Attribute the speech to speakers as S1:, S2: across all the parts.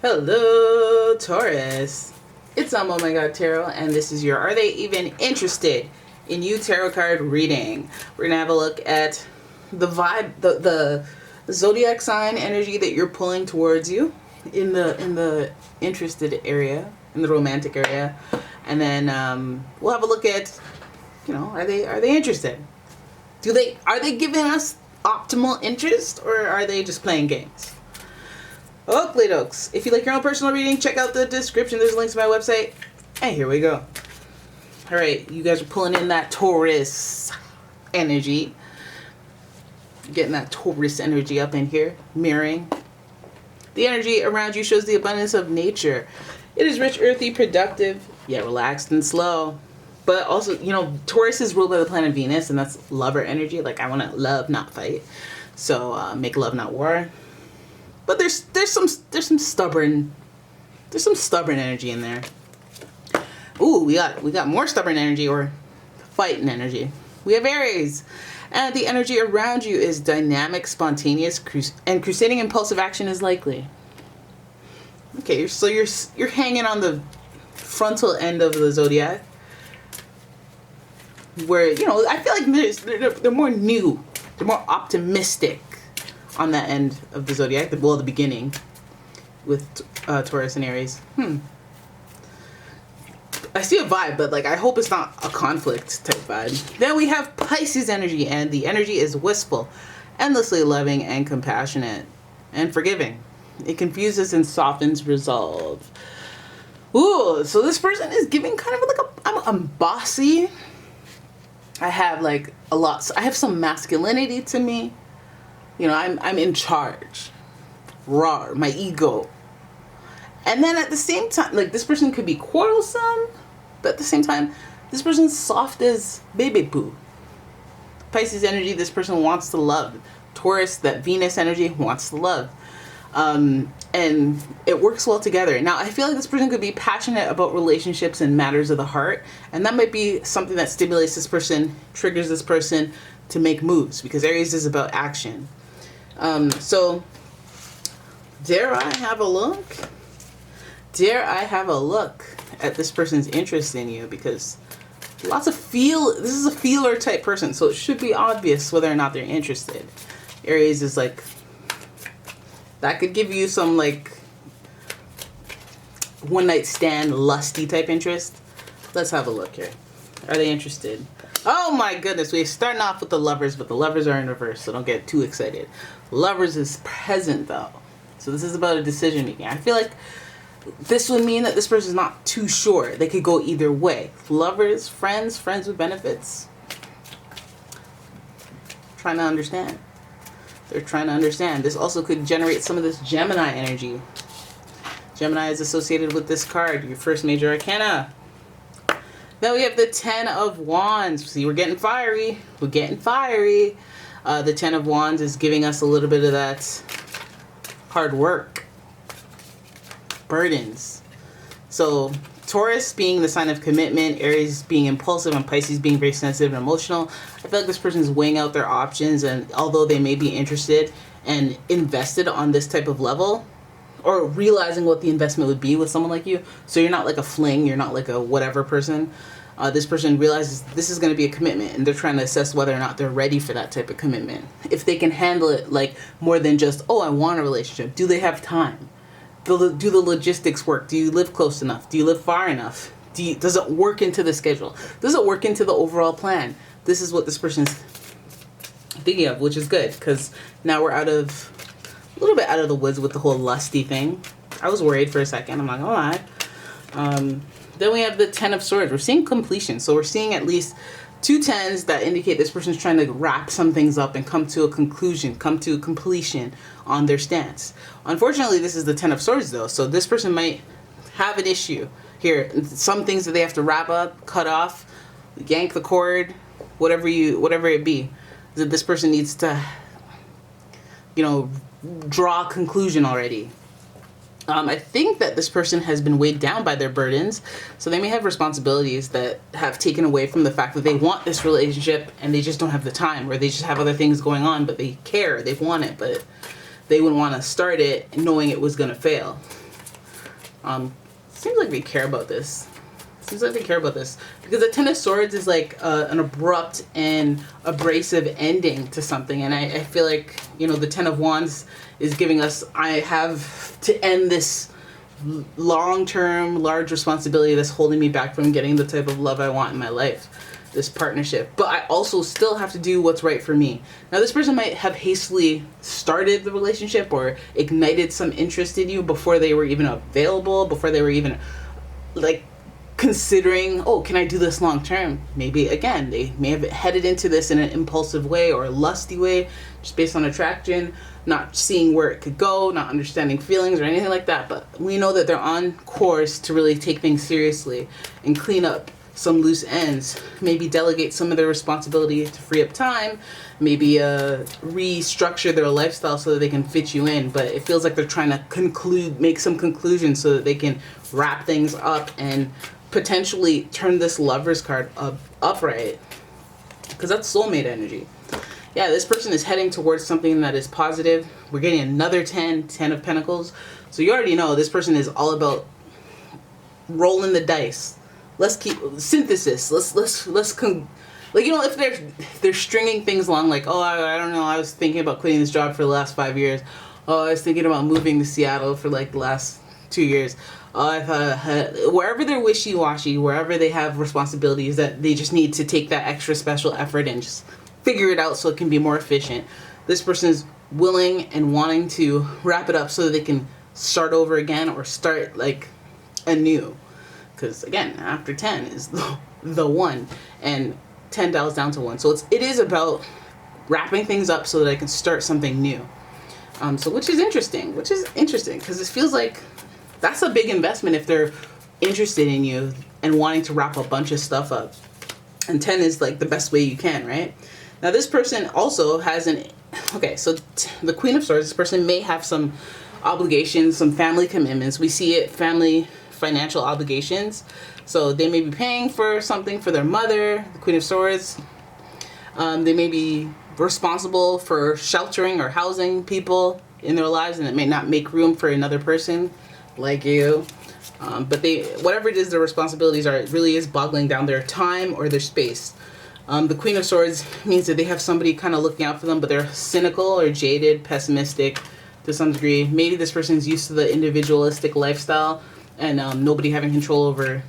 S1: Hello, Taurus. It's umomgtarot, and this is your Are They Even Interested in You tarot card reading. We're gonna have a look at the vibe, the zodiac sign energy that you're pulling towards you in the interested area, in the romantic area, and then we'll have a look at, are they interested? Are they giving us optimal interest, or are they just playing games? Oakley dokes. If you like your own personal reading, check out the description. There's links to my website. And here we go. All right, you guys are pulling in that Taurus energy. Getting that Taurus energy up in here, mirroring. The energy around you shows the abundance of nature. It is rich, earthy, productive, yet relaxed and slow. But also, Taurus is ruled by the planet Venus, and that's lover energy. Like, I want to love, not fight. So make love, not war. But there's some stubborn energy in there. Ooh, we got more stubborn energy, or fighting energy. We have Aries, and the energy around you is dynamic, spontaneous, and crusading impulsive action is likely. Okay, so you're hanging on the frontal end of the zodiac, where I feel like they're more new, they're more optimistic on that end of the zodiac, the beginning with Taurus and Aries. I see a vibe, but I hope it's not a conflict type vibe. Then we have Pisces energy, and the energy is wistful, endlessly loving and compassionate and forgiving. It confuses and softens resolve. Ooh, so this person is giving kind of I'm bossy. I have a lot. I have some masculinity to me. I'm in charge. Raw, my ego. And then at the same time, this person could be quarrelsome, but at the same time, this person's soft as baby poo. Pisces energy, this person wants to love. Taurus, that Venus energy, wants to love. And it works well together. Now, I feel like this person could be passionate about relationships and matters of the heart, and that might be something that stimulates this person, triggers this person to make moves, because Aries is about action. So dare I have a look? Dare I have a look at this person's interest in you? Because this is a feeler type person, so it should be obvious whether or not they're interested. Aries is that could give you some one night stand lusty type interest. Let's have a look here. Are they interested? Oh my goodness, we're starting off with the Lovers, but the Lovers are in reverse, so don't get too excited. Lovers is present though. So this is about a decision making. I feel like this would mean that this person is not too sure. They could go either way. Lovers, friends with benefits. Trying to understand. They're trying to understand. This also could generate some of this Gemini energy. Gemini is associated with this card, your first major arcana. Then we have the Ten of Wands. See, we're getting fiery. We're getting fiery. The Ten of Wands is giving us a little bit of that hard work. Burdens. So Taurus being the sign of commitment, Aries being impulsive, and Pisces being very sensitive and emotional. I feel like this person is weighing out their options, and although they may be interested and invested on this type of level, or realizing what the investment would be with someone like you. So you're not like a fling, you're not like a whatever person. This person realizes this is going to be a commitment, and they're trying to assess whether or not they're ready for that type of commitment. If they can handle it more than just, oh, I want a relationship. Do they have time? Do the logistics work? Do you live close enough? Do you live far enough? Does it work into the schedule? Does it work into the overall plan? This is what this person's thinking of, which is good, because now we're a little bit out of the woods with the whole lusty thing. I was worried for a second, I'm not gonna lie. Then we have the Ten of Swords. We're seeing completion. So we're seeing at least 2 tens that indicate this person's trying to wrap some things up and come to a conclusion, come to completion on their stance. Unfortunately, this is the Ten of Swords though. So this person might have an issue here. Some things that they have to wrap up, cut off, yank the cord, whatever it be. That this person needs to, draw a conclusion already. I think that this person has been weighed down by their burdens, so they may have responsibilities that have taken away from the fact that they want this relationship and they just don't have the time, or they just have other things going on, but they care, they want it, but they wouldn't want to start it knowing it was going to fail. Seems like they care about this. Seems like they care about this because the Ten of Swords is like an abrupt and abrasive ending to something, and I feel like, you know, the Ten of Wands is giving us, I have to end this long-term, large responsibility that's holding me back from getting the type of love I want in my life, this partnership. But I also still have to do what's right for me. Now, this person might have hastily started the relationship or ignited some interest in you before they were even available, before they were even like considering, oh, can I do this long term? Maybe, again, they may have headed into this in an impulsive way or a lusty way, just based on attraction, not seeing where it could go, not understanding feelings or anything like that. But we know that they're on course to really take things seriously and clean up some loose ends, maybe delegate some of their responsibility to free up time, maybe restructure their lifestyle so that they can fit you in. But it feels like they're trying to make some conclusions so that they can wrap things up and potentially turn this Lover's card upright, because that's soulmate energy. Yeah, this person is heading towards something that is positive. We're getting another 10 of Pentacles. So you already know this person is all about rolling the dice. Let's keep synthesis. Let's like, you know, if they're stringing things along, like, oh, I don't know, I was thinking about quitting this job for the last 5 years. Oh, I was thinking about moving to Seattle for like the last 2 years. Oh, I thought, wherever they're wishy-washy, wherever they have responsibilities that they just need to take that extra special effort and just figure it out so it can be more efficient. This person is willing and wanting to wrap it up so that they can start over again or start like anew. Because again, after 10 is the 1, and 10 dials down to 1. So it is about wrapping things up so that I can start something new. So which is interesting because it feels like that's a big investment if they're interested in you and wanting to wrap a bunch of stuff up. And 10 is like the best way you can, right? Now this person also has the Queen of Swords, this person may have some obligations, some family commitments. We see it, family financial obligations. So they may be paying for something for their mother, the Queen of Swords. They may be responsible for sheltering or housing people in their lives, and it may not make room for another person like you. But whatever it is their responsibilities are, it really is boggling down their time or their space. The Queen of Swords means that they have somebody kind of looking out for them, but they're cynical or jaded, pessimistic to some degree. Maybe this person's used to the individualistic lifestyle and nobody having control over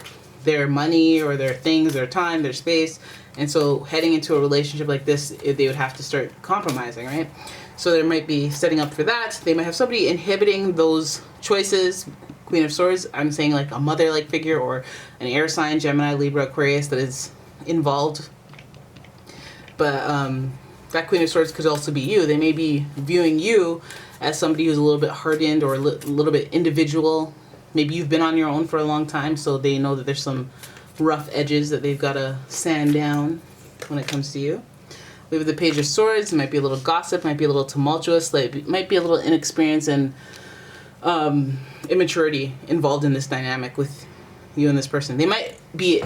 S1: their money or their things, their time, their space. And so heading into a relationship like this, they would have to start compromising, right? So there might be setting up for that. They might have somebody inhibiting those choices. Queen of Swords, I'm saying like a mother-like figure or an air sign, Gemini, Libra, Aquarius, that is involved. But that Queen of Swords could also be you. They may be viewing you as somebody who's a little bit hardened or a little bit individual. Maybe you've been on your own for a long time, so they know that there's some rough edges that they've got to sand down when it comes to you. We have the Page of Swords. It might be a little gossip, might be a little tumultuous, like might be a little inexperience and immaturity involved in this dynamic with you and this person. They might be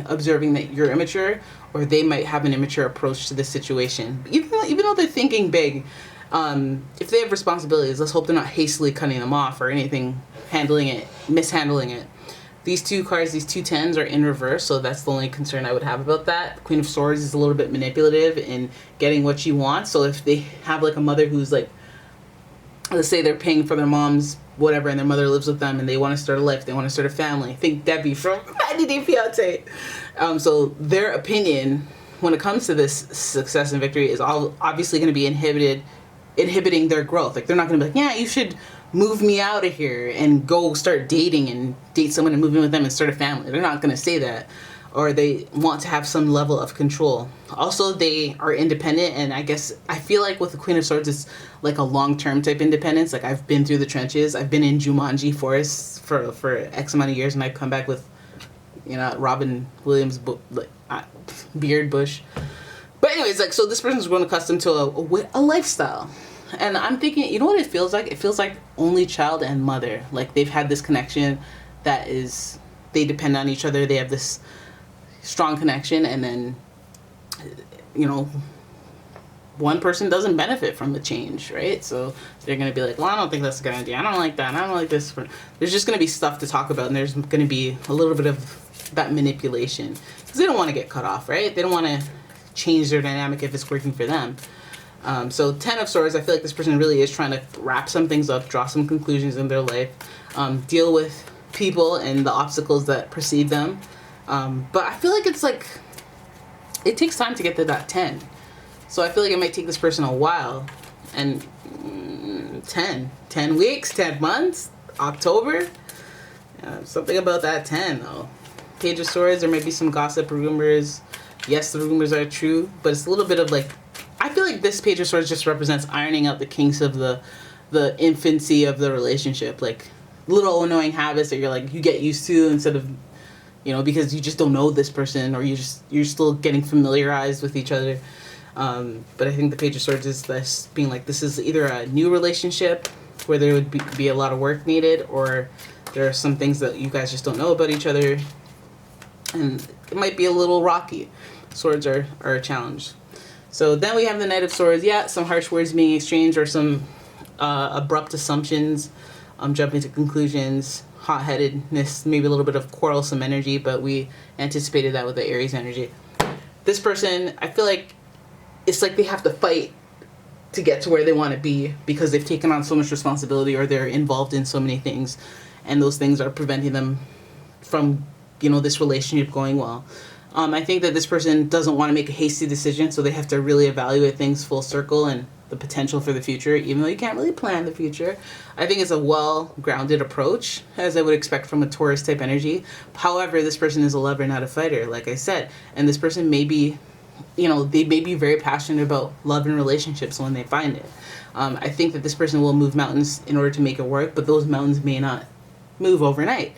S1: observing that you're immature, or they might have an immature approach to this situation. Even though they're thinking big, if they have responsibilities, let's hope they're not hastily cutting them off or anything, mishandling it. These two cards, these two 10s are in reverse, so that's the only concern I would have about that. The Queen of Swords is a little bit manipulative in getting what you want. So if they have like a mother who's like, let's say they're paying for their mom's whatever and their mother lives with them and they want to start a life, they want to start a family. Think Debbie from 90 Day Fiancé. So their opinion when it comes to this success and victory is obviously going to be inhibiting their growth. Like they're not going to be like, yeah, you should move me out of here and go start dating and date someone and move in with them and start a family. They're not going to say that. Or they want to have some level of control. Also, they are independent, and I feel like with the Queen of Swords, it's like a long-term type independence. Like I've been through the trenches. I've been in Jumanji forests for X amount of years, and I've come back with, Robin Williams beard bush. But anyways, like, so this person's grown accustomed to a lifestyle. And I'm thinking, you know what it feels like? It feels like only child and mother. Like they've had this connection that is, they depend on each other. They have this strong connection, and then, one person doesn't benefit from the change, right? So they're going to be like, well, I don't think that's a good idea. I don't like that. I don't like this. There's just going to be stuff to talk about, and there's going to be a little bit of that manipulation because they don't want to get cut off, right? They don't want to change their dynamic if it's working for them. So 10 of Swords, I feel like this person really is trying to wrap some things up, draw some conclusions in their life, deal with people and the obstacles that precede them. But I feel like it's like, it takes time to get to that 10. So I feel like it might take this person a while. And 10 weeks, 10 months, October. Something about that 10 though. Page of Swords, there might be some gossip, rumors. Yes, the rumors are true, but it's a little bit of like, I feel like this Page of Swords just represents ironing out the kinks of the infancy of the relationship. Like little annoying habits that you're like, you get used to instead of, you know, because you just don't know this person, or you're still getting familiarized with each other. But I think the Page of Swords is this being like, this is either a new relationship where there would be a lot of work needed, or there are some things that you guys just don't know about each other, and it might be a little rocky. Swords are a challenge. So then we have the Knight of Swords. Yeah, some harsh words being exchanged, or some abrupt assumptions, jumping to conclusions, hot-headedness, maybe a little bit of quarrelsome energy, but we anticipated that with the Aries energy. This person, I feel like it's like they have to fight to get to where they want to be because they've taken on so much responsibility, or they're involved in so many things, and those things are preventing them from, you know, this relationship going well. I think that this person doesn't want to make a hasty decision, so they have to really evaluate things full circle and the potential for the future, even though you can't really plan the future. I think it's a well-grounded approach, as I would expect from a Taurus type energy. However, this person is a lover, not a fighter, like I said, and this person may be, you know, they may be very passionate about love and relationships when they find it. I think that this person will move mountains in order to make it work, but those mountains may not move overnight.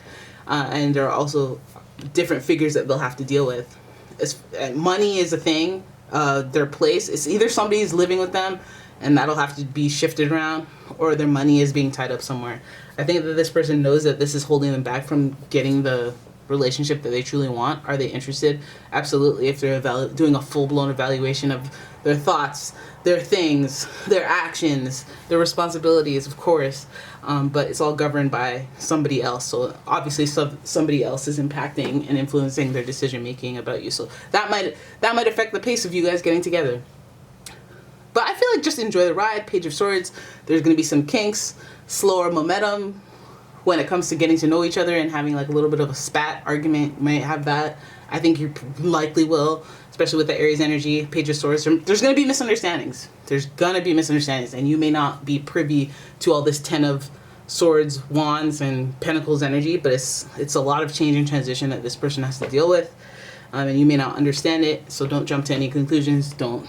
S1: And there are also different figures that they'll have to deal with. Money is a thing. Their place, it's either somebody's living with them and that'll have to be shifted around, or their money is being tied up somewhere. I think that this person knows that this is holding them back from getting the relationship that they truly want. Are they interested? Absolutely. If they're doing a full-blown evaluation of their thoughts, their things, their actions, their responsibilities, of course, but it's all governed by somebody else. So obviously somebody else is impacting and influencing their decision making about you. So that might affect the pace of you guys getting together. But I feel like just enjoy the ride. Page of Swords, there's going to be some kinks, slower momentum when it comes to getting to know each other and having like a little bit of a spat argument. You might have that. I think you likely will, especially with the Aries energy. Page of Swords, there's going to be misunderstandings. There's going to be misunderstandings, and you may not be privy to all this 10 of Swords, Wands, and Pentacles energy, but it's a lot of change and transition that this person has to deal with, and you may not understand it, so don't jump to any conclusions. Don't,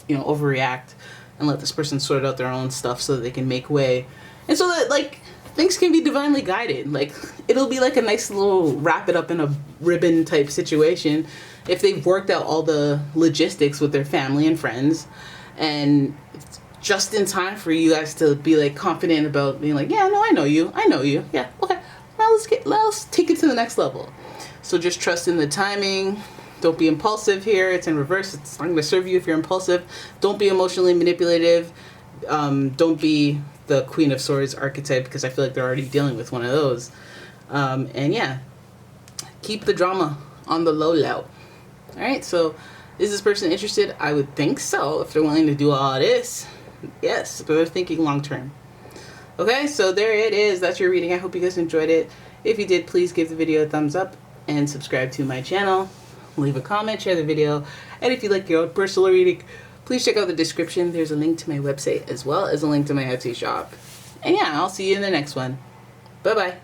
S1: you know, overreact, and let this person sort out their own stuff so that they can make way, and so that, like, things can be divinely guided. Like, it'll be like a nice little wrap it up in a ribbon type situation if they've worked out all the logistics with their family and friends, and just in time for you guys to be like confident about being like, yeah, no, I know you, yeah, okay, now let's take it to the next level. So just trust in the timing. Don't be impulsive here. It's in reverse. It's not going to serve you if you're impulsive. Don't be emotionally manipulative. Don't be the Queen of Swords archetype, because I feel like they're already dealing with one of those. And yeah, keep the drama on the low. All right, so is this person interested? I would think so, if they're willing to do all this. Yes, but they're thinking long term. Okay, so there it is. That's your reading. I hope you guys enjoyed it. If you did, please give the video a thumbs up and subscribe to my channel. Leave a comment, share the video, and if you'd like your own personal reading, please check out the description. There's a link to my website as well as a link to my Etsy shop. And yeah, I'll see you in the next one. Bye-bye.